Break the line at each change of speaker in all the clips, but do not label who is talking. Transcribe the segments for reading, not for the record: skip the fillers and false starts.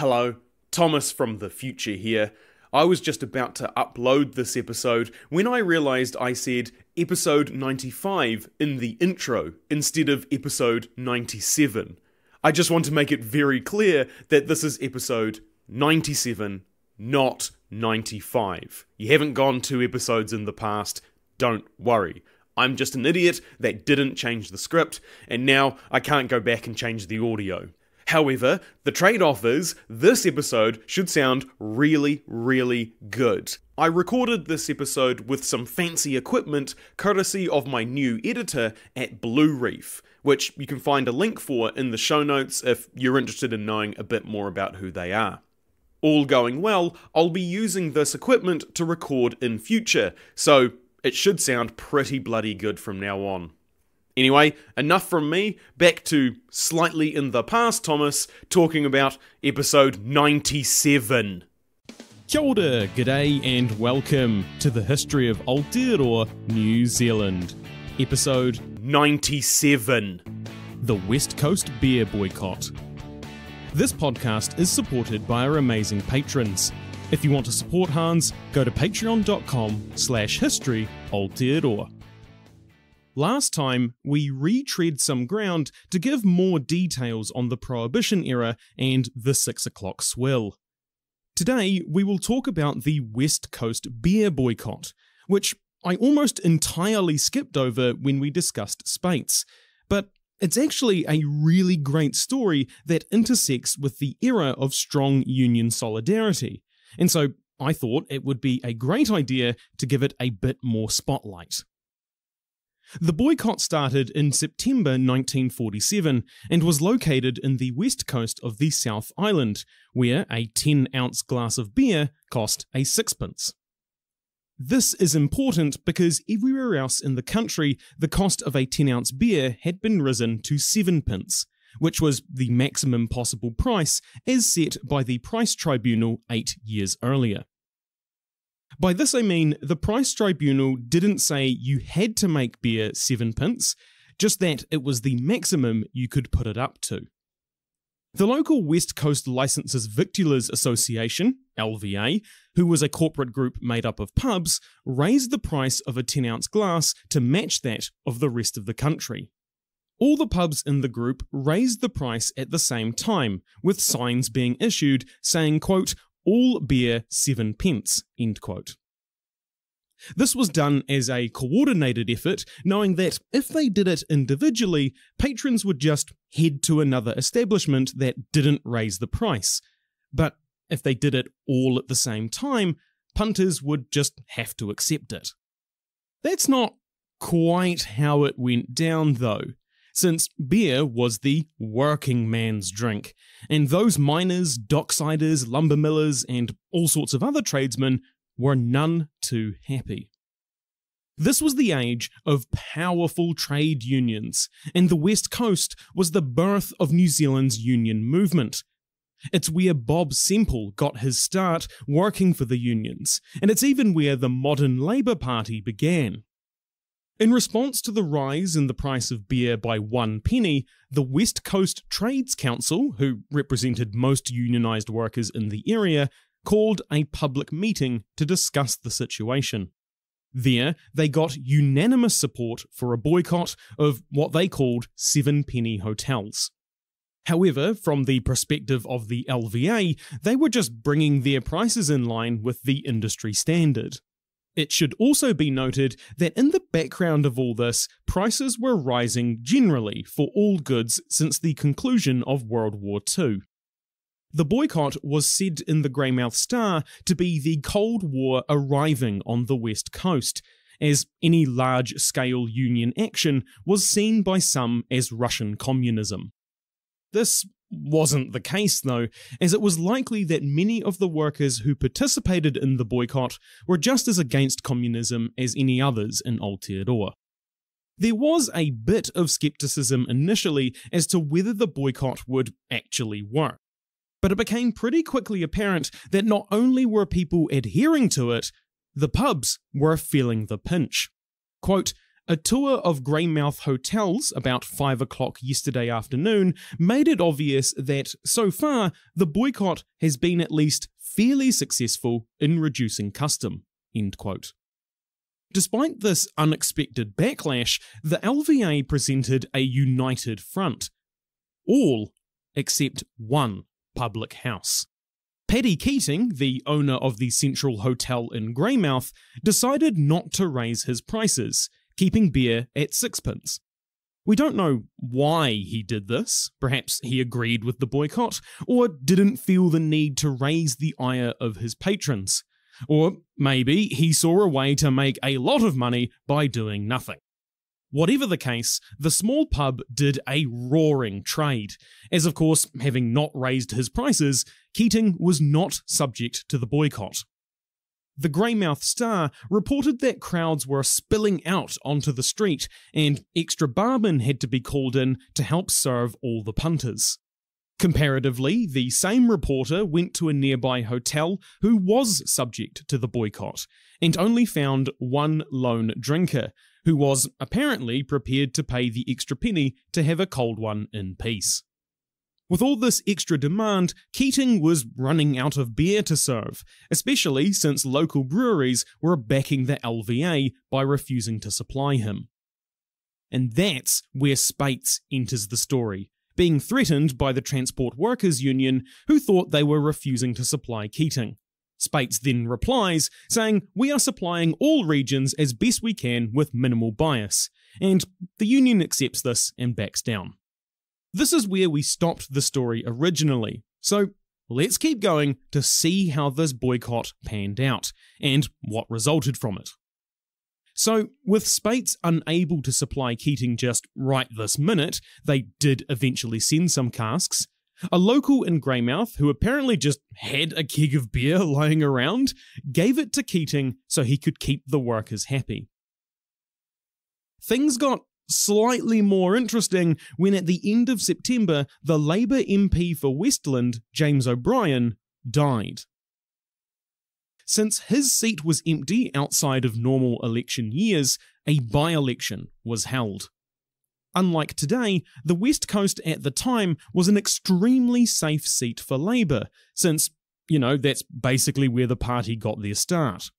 Hello, Thomas from the future here. I was just about to upload this episode when I realised I said episode 95 in the intro instead of episode 97. I just want to make it very clear that this is episode 97, not 95. You haven't gone 2 episodes in the past, don't worry. I'm just an idiot that didn't change the script, and now I can't go back and change the audio. However, the trade-off is, this episode should sound really, really good. I recorded this episode with some fancy equipment courtesy of my new editor at Blue Reef, which you can find a link for in the show notes if you're interested in knowing a bit more about who they are. All going well, I'll be using this equipment to record in future, so it should sound pretty bloody good from now on. Anyway, enough from me, back to slightly in the past Thomas, talking about episode 97.
Kia ora, g'day and welcome to the history of Aotearoa, New Zealand. Episode
97.
The West Coast Beer Boycott. This podcast is supported by our amazing patrons. If you want to support Hans, go to patreon.com/history Aotearoa. Last time, we retread some ground to give more details on the Prohibition era and the 6 o'clock swill. Today, we will talk about the West Coast Beer Boycott, which I almost entirely skipped over when we discussed Speight's, but it's actually a really great story that intersects with the era of strong union solidarity, and so I thought it would be a great idea to give it a bit more spotlight. The boycott started in September 1947 and was located in the west coast of the South Island, where a 10-ounce glass of beer cost a sixpence. This is important because everywhere else in the country, the cost of a 10-ounce beer had been risen to 7p, which was the maximum possible price as set by the Price Tribunal 8 years earlier. By this I mean the Price Tribunal didn't say you had to make beer 7p, just that it was the maximum you could put it up to. The local West Coast Licenses Victualers Association, LVA, who was a corporate group made up of pubs, raised the price of a 10-ounce glass to match that of the rest of the country. All the pubs in the group raised the price at the same time, with signs being issued saying, quote, all beer 7p, end quote. This was done as a coordinated effort, knowing that if they did it individually, patrons would just head to another establishment that didn't raise the price. But if they did it all at the same time, punters would just have to accept it. That's not quite how it went down, though, since beer was the working man's drink, and those miners, docksiders, lumber millers, and all sorts of other tradesmen were none too happy. This was the age of powerful trade unions, and the West Coast was the birth of New Zealand's union movement. It's where Bob Semple got his start working for the unions, and it's even where the modern Labour Party began. In response to the rise in the price of beer by 1 penny, the West Coast Trades Council, who represented most unionised workers in the area, called a public meeting to discuss the situation. There, they got unanimous support for a boycott of what they called 7-penny hotels. However, from the perspective of the LVA, they were just bringing their prices in line with the industry standard. It should also be noted that in the background of all this, prices were rising generally for all goods since the conclusion of World War II. The boycott was said in the Greymouth Star to be the Cold War arriving on the West Coast, as any large-scale union action was seen by some as Russian communism. This wasn't the case, though, as it was likely that many of the workers who participated in the boycott were just as against communism as any others in Aotearoa. There was a bit of skepticism initially as to whether the boycott would actually work, but it became pretty quickly apparent that not only were people adhering to it, the pubs were feeling the pinch. Quote, a tour of Greymouth hotels about 5 o'clock yesterday afternoon made it obvious that, so far, the boycott has been at least fairly successful in reducing custom." End quote. Despite this unexpected backlash, the LVA presented a united front. All except one public house. Paddy Keating, the owner of the Central Hotel in Greymouth, decided not to raise his prices, keeping beer at 6p. We don't know why he did this. Perhaps he agreed with the boycott, or didn't feel the need to raise the ire of his patrons. Or maybe he saw a way to make a lot of money by doing nothing. Whatever the case, the small pub did a roaring trade, as of course, having not raised his prices, Keating was not subject to the boycott. The Greymouth Star reported that crowds were spilling out onto the street, and extra barmen had to be called in to help serve all the punters. Comparatively, the same reporter went to a nearby hotel who was subject to the boycott, and only found one lone drinker, who was apparently prepared to pay the extra penny to have a cold one in peace. With all this extra demand, Keating was running out of beer to serve, especially since local breweries were backing the LVA by refusing to supply him. And that's where Speight enters the story, being threatened by the Transport Workers Union, who thought they were refusing to supply Keating. Speight then replies, saying, "We are supplying all regions as best we can with minimal bias," and the union accepts this and backs down. This is where we stopped the story originally, so let's keep going to see how this boycott panned out, and what resulted from it. So, with Speight unable to supply Keating just right this minute, they did eventually send some casks. A local in Greymouth, who apparently just had a keg of beer lying around, gave it to Keating so he could keep the workers happy. Things got slightly more interesting when at the end of September, the Labour MP for Westland, James O'Brien, died. Since his seat was empty outside of normal election years, a by-election was held. Unlike today, the West Coast at the time was an extremely safe seat for Labour, since, that's basically where the party got their start.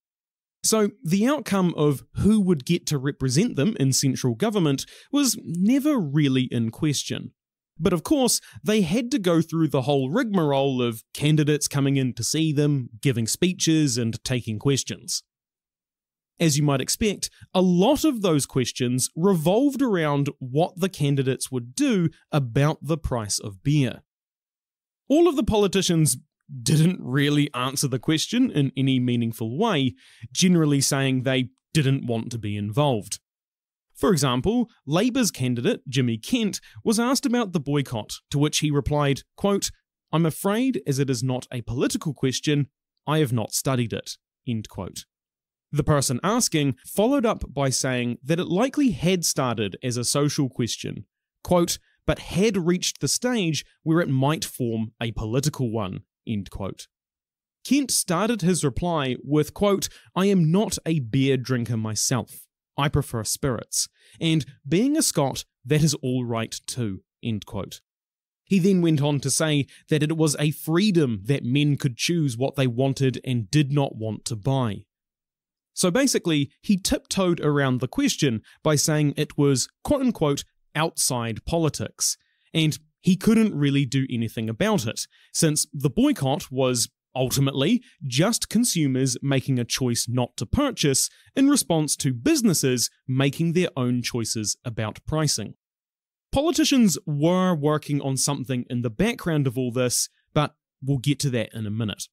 So the outcome of who would get to represent them in central government was never really in question. But of course, they had to go through the whole rigmarole of candidates coming in to see them, giving speeches and taking questions. As you might expect, a lot of those questions revolved around what the candidates would do about the price of beer. All of the politicians didn't really answer the question in any meaningful way, generally saying they didn't want to be involved. For example, Labour's candidate, Jimmy Kent, was asked about the boycott, to which he replied, quote, "I'm afraid as it is not a political question, I have not studied it," end quote. The person asking followed up by saying that it likely had started as a social question, quote, "but had reached the stage where it might form a political one," end quote. Kent started his reply with, quote, "I am not a beer drinker myself. I prefer spirits, and being a Scot, that is all right too," end quote. He then went on to say that it was a freedom that men could choose what they wanted and did not want to buy. So basically, he tiptoed around the question by saying it was, quote-unquote, outside politics, and he couldn't really do anything about it, since the boycott was ultimately just consumers making a choice not to purchase in response to businesses making their own choices about pricing. Politicians were working on something in the background of all this, but we'll get to that in a minute.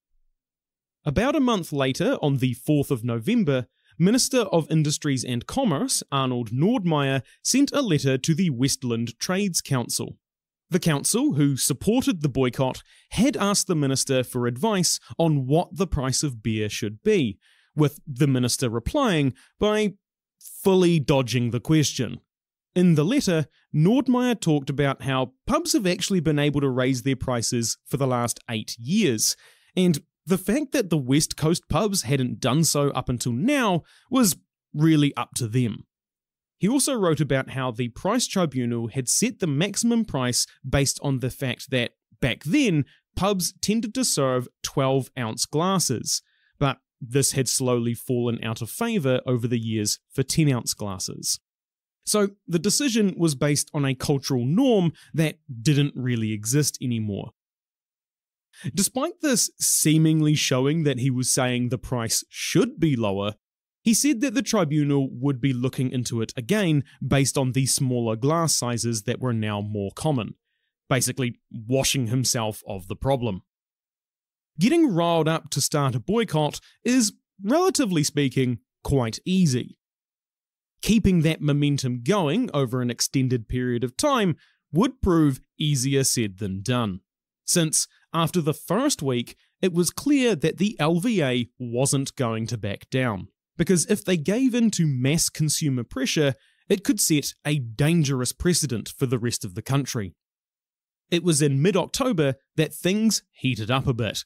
About a month later, on the 4th of November, Minister of Industries and Commerce, Arnold Nordmeyer, sent a letter to the Westland Trades Council. The council, who supported the boycott, had asked the minister for advice on what the price of beer should be, with the minister replying by fully dodging the question. In the letter, Nordmeyer talked about how pubs have actually been able to raise their prices for the last 8 years, and the fact that the West Coast pubs hadn't done so up until now was really up to them. He also wrote about how the price tribunal had set the maximum price based on the fact that, back then, pubs tended to serve 12-ounce glasses, but this had slowly fallen out of favour over the years for 10-ounce glasses. So the decision was based on a cultural norm that didn't really exist anymore. Despite this seemingly showing that he was saying the price should be lower, he said that the tribunal would be looking into it again based on the smaller glass sizes that were now more common, basically washing himself of the problem. Getting riled up to start a boycott is, relatively speaking, quite easy. Keeping that momentum going over an extended period of time would prove easier said than done, since after the first week it was clear that the LVA wasn't going to back down, because if they gave in to mass consumer pressure, it could set a dangerous precedent for the rest of the country. It was in mid-October that things heated up a bit.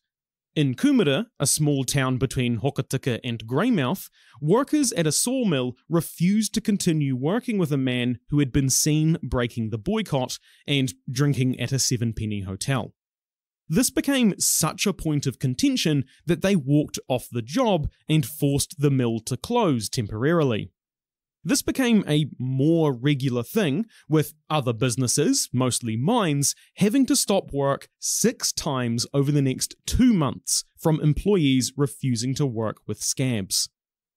In Kumara, a small town between Hokitika and Greymouth, workers at a sawmill refused to continue working with a man who had been seen breaking the boycott and drinking at a 7-penny hotel. This became such a point of contention that they walked off the job and forced the mill to close temporarily. This became a more regular thing, with other businesses, mostly mines, having to stop work 6 times over the next 2 months from employees refusing to work with scabs.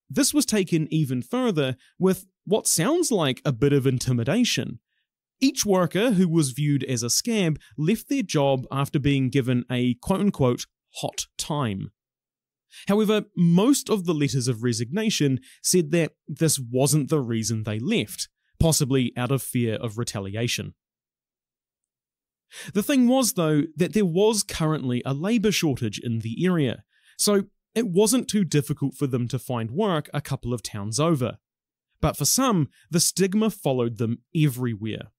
This was taken even further with what sounds like a bit of intimidation. Each worker who was viewed as a scab left their job after being given a quote-unquote hot time. However, most of the letters of resignation said that this wasn't the reason they left, possibly out of fear of retaliation. The thing was, though, that there was currently a labour shortage in the area, so it wasn't too difficult for them to find work a couple of towns over. But for some, the stigma followed them everywhere.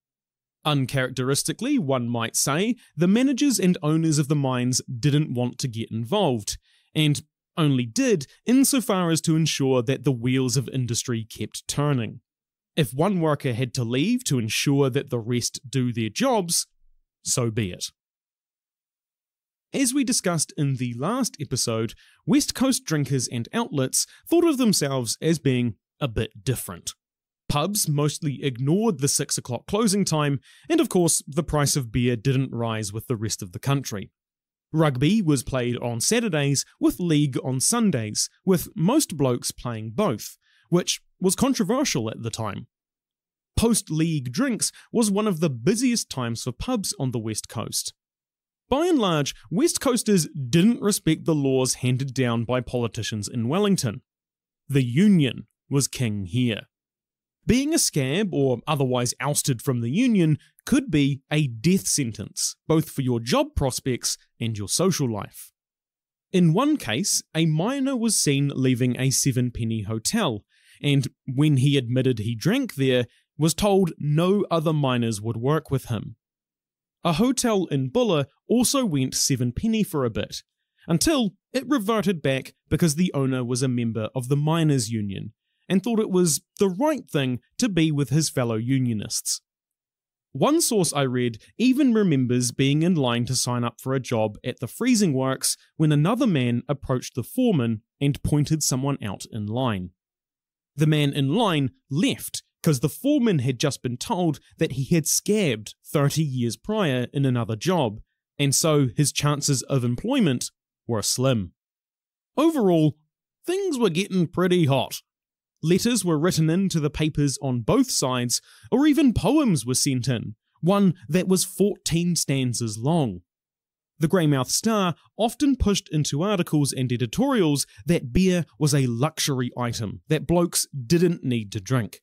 Uncharacteristically, one might say, the managers and owners of the mines didn't want to get involved, and only did insofar as to ensure that the wheels of industry kept turning. If one worker had to leave to ensure that the rest do their jobs, so be it. As we discussed in the last episode, West Coast drinkers and outlets thought of themselves as being a bit different. Pubs mostly ignored the 6 o'clock closing time, and of course the price of beer didn't rise with the rest of the country. Rugby was played on Saturdays with league on Sundays, with most blokes playing both, which was controversial at the time. Post-league drinks was one of the busiest times for pubs on the West Coast. By and large, West Coasters didn't respect the laws handed down by politicians in Wellington. The union was king here. Being a scab or otherwise ousted from the union could be a death sentence, both for your job prospects and your social life. In one case, a miner was seen leaving a 7-penny hotel, and when he admitted he drank there, was told no other miners would work with him. A hotel in Bulla also went 7-penny for a bit, until it reverted back because the owner was a member of the miners' union, and thought it was the right thing to be with his fellow unionists. One source I read even remembers being in line to sign up for a job at the freezing works when another man approached the foreman and pointed someone out in line. The man in line left because the foreman had just been told that he had scabbed 30 years prior in another job, and so his chances of employment were slim. Overall, things were getting pretty hot. Letters were written into the papers on both sides, or even poems were sent in, one that was 14 stanzas long. The Greymouth Star often pushed into articles and editorials that beer was a luxury item that blokes didn't need to drink.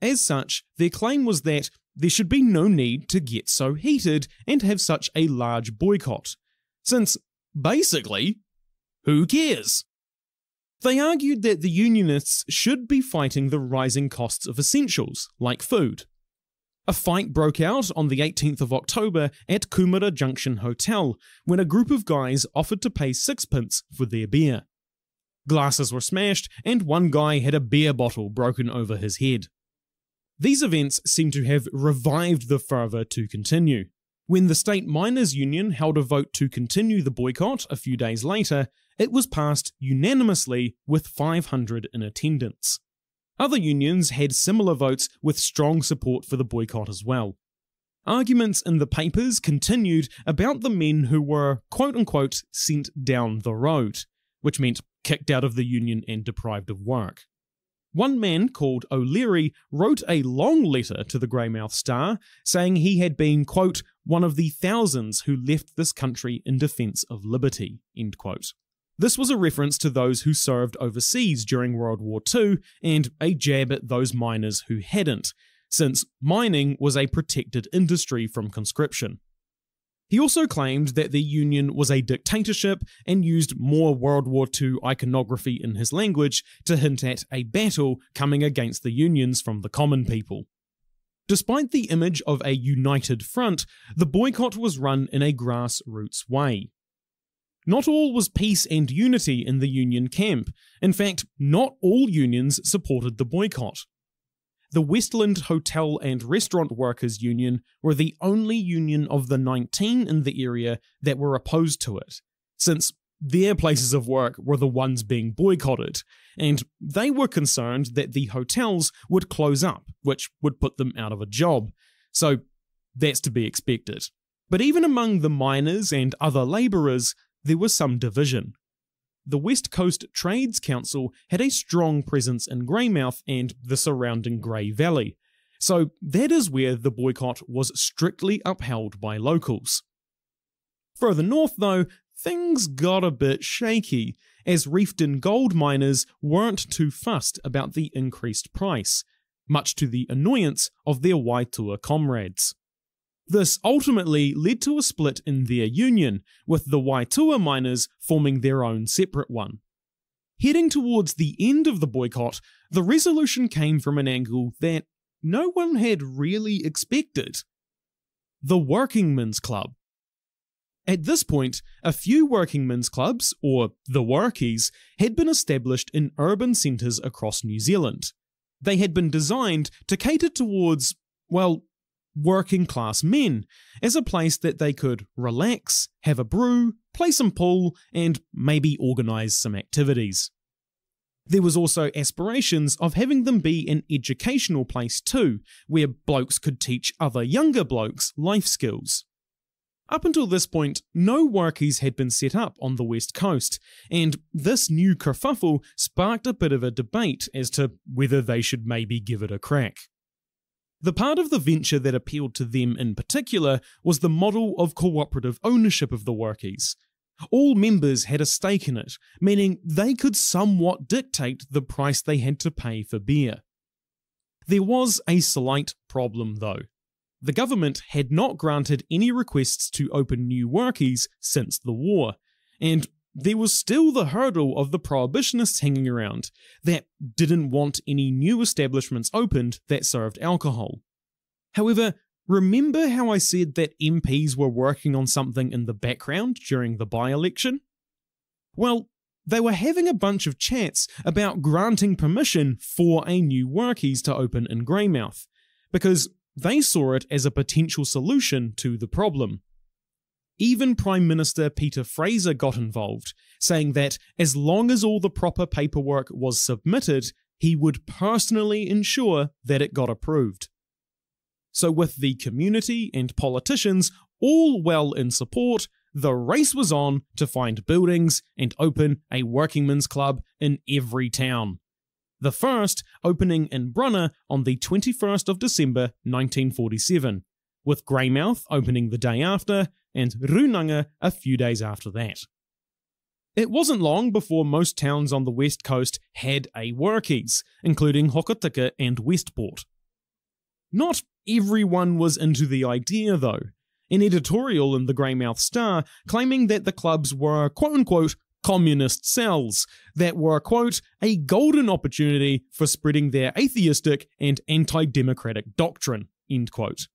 As such, their claim was that there should be no need to get so heated and have such a large boycott, since, basically, who cares? They argued that the unionists should be fighting the rising costs of essentials, like food. A fight broke out on the 18th of October at Kumara Junction Hotel, when a group of guys offered to pay 6p for their beer. Glasses were smashed, and one guy had a beer bottle broken over his head. These events seem to have revived the fervour to continue. When the State Miners' Union held a vote to continue the boycott a few days later, it was passed unanimously with 500 in attendance. Other unions had similar votes with strong support for the boycott as well. Arguments in the papers continued about the men who were quote-unquote sent down the road, which meant kicked out of the union and deprived of work. One man called O'Leary wrote a long letter to the Greymouth Star saying he had been, quote, one of the thousands who left this country in defence of liberty, end quote. This was a reference to those who served overseas during World War II and a jab at those miners who hadn't, since mining was a protected industry from conscription. He also claimed that the Union was a dictatorship and used more World War II iconography in his language to hint at a battle coming against the unions from the common people. Despite the image of a united front, the boycott was run in a grassroots way. Not all was peace and unity in the Union camp. In fact, not all unions supported the boycott. The Westland Hotel and Restaurant Workers Union were the only union of the 19 in the area that were opposed to it, since their places of work were the ones being boycotted, and they were concerned that the hotels would close up, which would put them out of a job. So that's to be expected. But even among the miners and other labourers, there was some division. The West Coast Trades Council had a strong presence in Greymouth and the surrounding Grey Valley, so that is where the boycott was strictly upheld by locals. Further north, though, things got a bit shaky, as Reefton gold miners weren't too fussed about the increased price, much to the annoyance of their Waitua comrades. This ultimately led to a split in their union, with the Waitua miners forming their own separate one. Heading towards the end of the boycott, the resolution came from an angle that no one had really expected: the Workingmen's Club. At this point, a few workingmen's clubs, or the Workies, had been established in urban centres across New Zealand. They had been designed to cater towards, well, working class men, as a place that they could relax, have a brew, play some pool, and maybe organise some activities. There was also aspirations of having them be an educational place too, where blokes could teach other younger blokes life skills. Up until this point, no workies had been set up on the West Coast, and this new kerfuffle sparked a bit of a debate as to whether they should maybe give it a crack. The part of the venture that appealed to them in particular was the model of cooperative ownership of the workies. All members had a stake in it, meaning they could somewhat dictate the price they had to pay for beer. There was a slight problem though. The government had not granted any requests to open new workies since the war, and there was still the hurdle of the prohibitionists hanging around that didn't want any new establishments opened that served alcohol. However, remember how I said that MPs were working on something in the background during the by-election? Well, they were having a bunch of chats about granting permission for a new workies to open in Greymouth, because they saw it as a potential solution to the problem. Even Prime Minister Peter Fraser got involved, saying that as long as all the proper paperwork was submitted, he would personally ensure that it got approved. So with the community and politicians all well in support, the race was on to find buildings and open a workingmen's club in every town. The first opening in Brunner on the 21st of December 1947, with Greymouth opening the day after, and Runanga a few days after that. It wasn't long before most towns on the west coast had a workies, including Hokitika and Westport. Not everyone was into the idea though. An editorial in the Greymouth Star claiming that the clubs were quote-unquote communist cells that were, quote, a golden opportunity for spreading their atheistic and anti-democratic doctrine, end quote.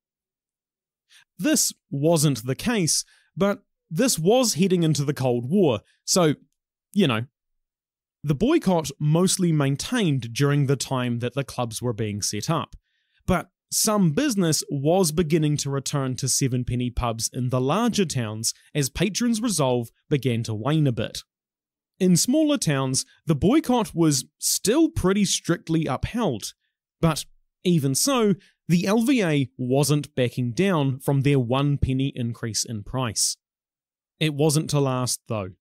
This wasn't the case, but this was heading into the Cold War, so, you know. The boycott mostly maintained during the time that the clubs were being set up, but some business was beginning to return to 7-penny pubs in the larger towns as patrons' resolve began to wane a bit. In smaller towns, the boycott was still pretty strictly upheld, but even so, the LVA wasn't backing down from their 1-penny increase in price. It wasn't to last, though.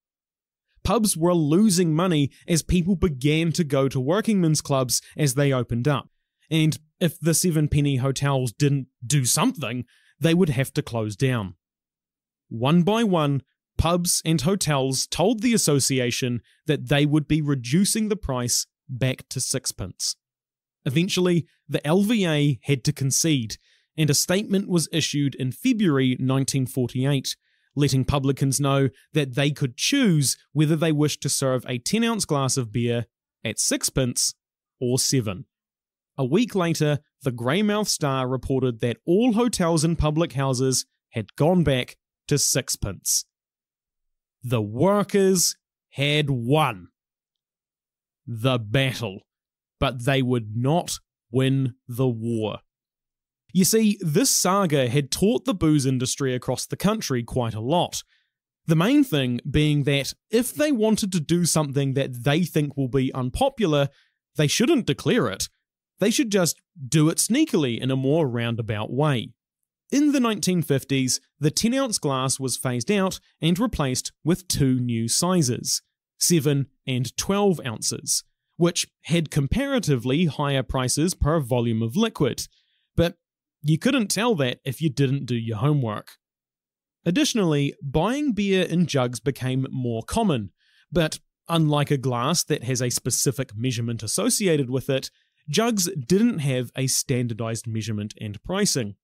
Pubs were losing money as people began to go to working men's clubs as they opened up, and if the 7-penny hotels didn't do something, they would have to close down. One by one, pubs and hotels told the association that they would be reducing the price back to 6p. Eventually, the LVA had to concede, and a statement was issued in February 1948, letting publicans know that they could choose whether they wished to serve a 10-ounce glass of beer at 6p or 7. A week later, the Greymouth Star reported that all hotels and public houses had gone back to 6p. The workers had won the battle, but they would not win the war. You see, this saga had taught the booze industry across the country quite a lot. The main thing being that if they wanted to do something that they think will be unpopular, they shouldn't declare it. They should just do it sneakily in a more roundabout way. In the 1950s, the 10-ounce glass was phased out and replaced with 2 new sizes, 7 and 12 ounces, which had comparatively higher prices per volume of liquid, but you couldn't tell that if you didn't do your homework. Additionally, buying beer in jugs became more common, but unlike a glass that has a specific measurement associated with it, jugs didn't have a standardized measurement and pricing.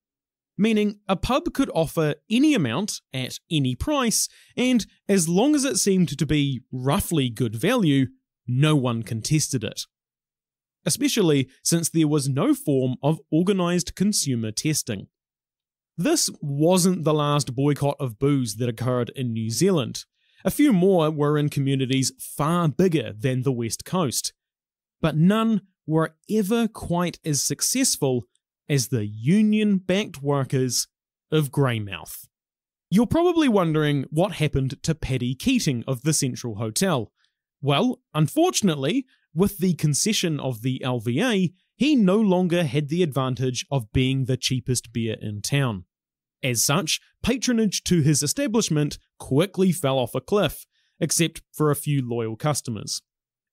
Meaning a pub could offer any amount at any price, and as long as it seemed to be roughly good value, no one contested it. Especially since there was no form of organised consumer testing. This wasn't the last boycott of booze that occurred in New Zealand. A few more were in communities far bigger than the West Coast, but none were ever quite as successful as the union-backed workers of Greymouth. You're probably wondering what happened to Paddy Keating of the Central Hotel. Well, unfortunately, with the concession of the LVA, he no longer had the advantage of being the cheapest beer in town. As such, patronage to his establishment quickly fell off a cliff, except for a few loyal customers.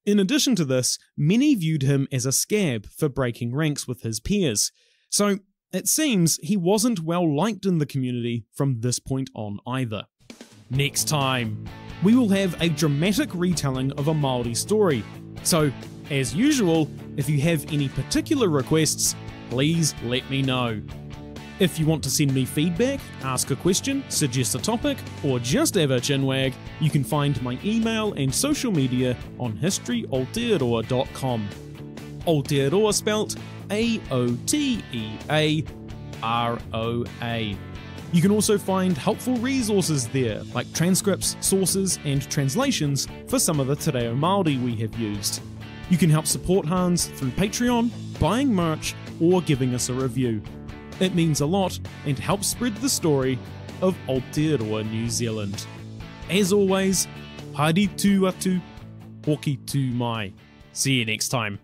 In addition to this, many viewed him as a scab for breaking ranks with his peers, so it seems he wasn't well liked in the community from this point on either. Next time, we will have a dramatic retelling of a Māori story, so as usual, if you have any particular requests, please let me know. If you want to send me feedback, ask a question, suggest a topic, or just have a chinwag, you can find my email and social media on historyaotearoa.com. Aotearoa spelt A-O-T-E-A-R-O-A. You can also find helpful resources there, like transcripts, sources, and translations for some of the Te Reo Māori we have used. You can help support Hans through Patreon, buying merch, or giving us a review. It means a lot and helps spread the story of Aotearoa, New Zealand. As always, haere tū atu, hoki tū mai. See you next time.